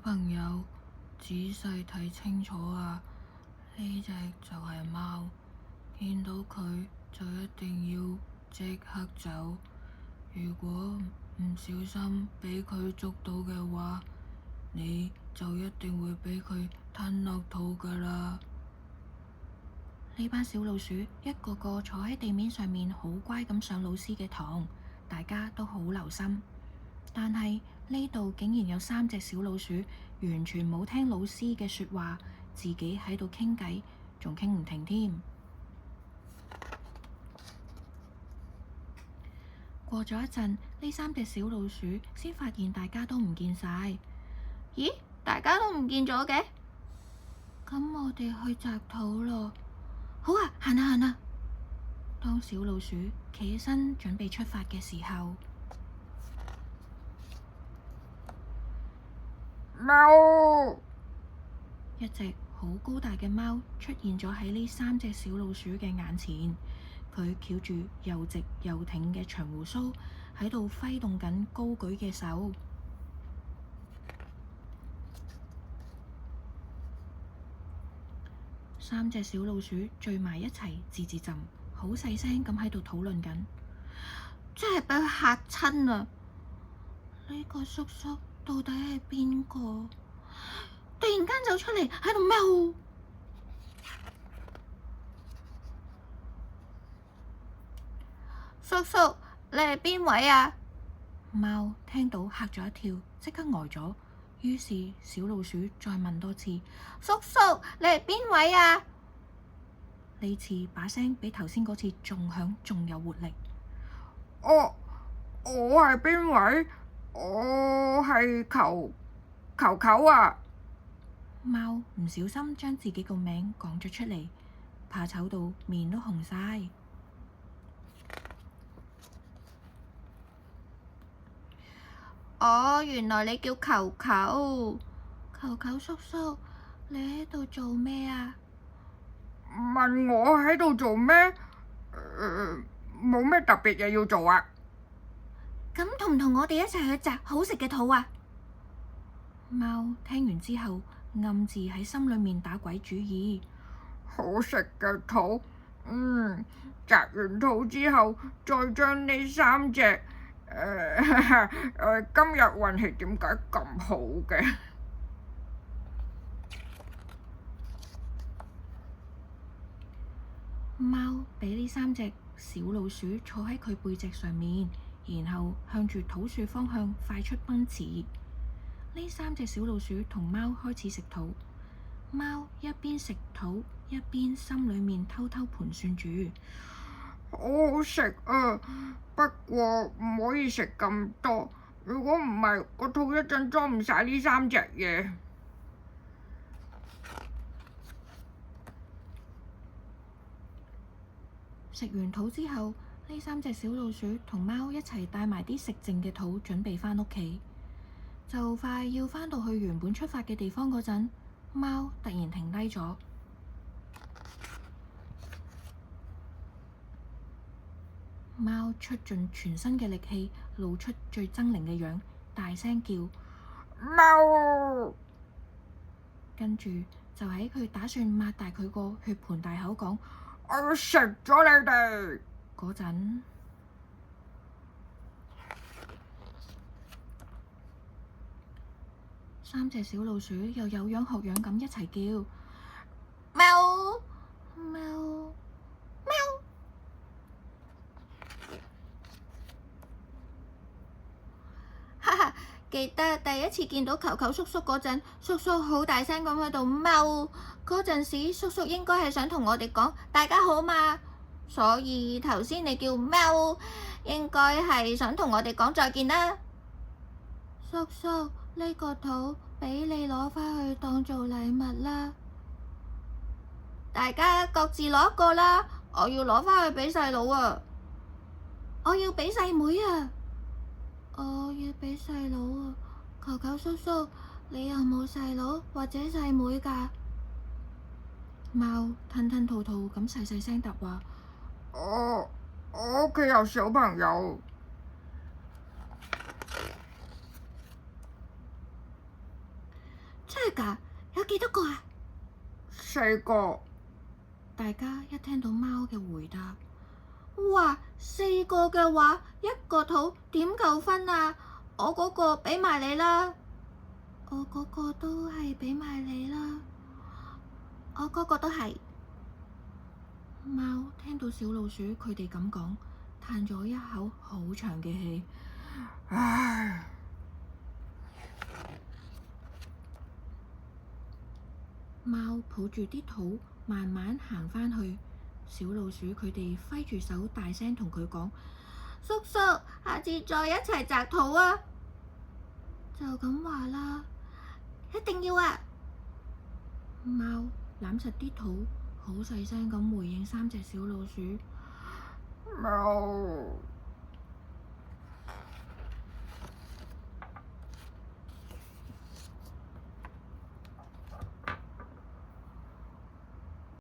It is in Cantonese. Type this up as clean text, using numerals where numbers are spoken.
朋友，仔細睇清楚啊！呢隻就係貓，見到佢就一定要即刻走。如果唔小心俾佢捉到嘅話，你就一定會俾佢吞落肚噶啦。呢班小老鼠一個個坐喺地面上面，好乖咁上老師嘅堂，大家都好留心。但係呢度竟然有3隻小老鼠，完全冇聽老師嘅說話，自己喺度傾偈，仲傾唔停添。過咗一陣，呢3隻小老鼠先發現大家都唔見晒。咦？大家都唔見咗嘅？咁我哋去摘土咯。好啊，行啊行啊！當小老鼠企起身準備出發嘅時候，貓！一隻好高大嘅貓出現咗喺呢3隻小老鼠嘅眼前。佢翹住又直又挺嘅長鬍鬚，喺度揮動緊高舉嘅手。3隻小老鼠聚埋一齊，吱吱浸，好細聲咁喺度討論緊。真係俾佢嚇親啊！呢個叔叔到底係邊個？突然間走出嚟喺度喵！叔叔，你係邊位啊？貓聽到嚇咗一跳，即刻呆咗。於是小老鼠再問多次：叔叔，你係邊位啊？呢次把聲比頭先嗰次仲響，仲有活力。我係邊位？我係球球啊！貓唔小心將自己個名講咗出嚟，怕醜到面都紅晒。哦，原來你叫球球。球球叔叔，你喺度做咩啊？問我喺度做咩？冇咩特別嘢要做啊。咁同唔同我哋一齊去摘好食嘅土啊？貓聽完之後，暗自喺心裏面打鬼主意。好食嘅土，摘完土之後，再將呢3隻今日運氣點解咁好嘅？貓俾呢3隻小老鼠坐喺佢背脊上面，然後向住土樹方向快速奔馳。呢3隻小老鼠同貓開始食土，貓一邊食土，一邊心裏面偷偷盤算住。好好食啊！不過唔可以食咁多，如果唔係，個肚一陣裝唔晒呢3隻嘢。食完土之後，呢3隻小老鼠同貓一齊帶埋啲食剩嘅土，準備返屋企。就快要返到去原本出發嘅地方嗰陣，貓突然停低咗。貓出盡全身嘅力氣，露出最猙獰嘅樣，大聲叫貓！跟住就喺佢打算擘大佢個血盆大口講我要食咗你哋嗰陣，三隻小老鼠又有樣學樣咁一齊叫喵喵喵。哈哈，記得第一次見到球球叔叔嗰陣，叔叔好大聲咁喺度喵。嗰陣時，叔叔應該係想同我哋講大家好嘛，所以頭先你叫喵，應該係想同我哋講再見啦。叔叔，呢個土俾你攞返去當做禮物啦，大家各自攞一個啦。我要攞返去俾細佬啊，我要俾細妹啊，我要俾細佬啊。球球叔叔，你有冇細佬或者細妹㗎？貓吞吞吐吐咁細細聲答話：我屋企有小朋友。㗎？有幾多個啊？4個。大家一聽到貓嘅回答，哇，4個嘅話，一個肚點夠分啊？我嗰個畀埋你啦，我嗰個都係畀埋你啦，我嗰個都係。貓聽到小老鼠佢哋咁講，嘆咗一口好長嘅氣，唉。貓抱住啲肚慢慢行返去，小老鼠佢哋揮住手大聲同佢講：叔叔，下次再一齊摘肚啊！就咁話啦，一定要啊！貓攬實啲肚，好細聲咁回應3隻小老鼠。喵。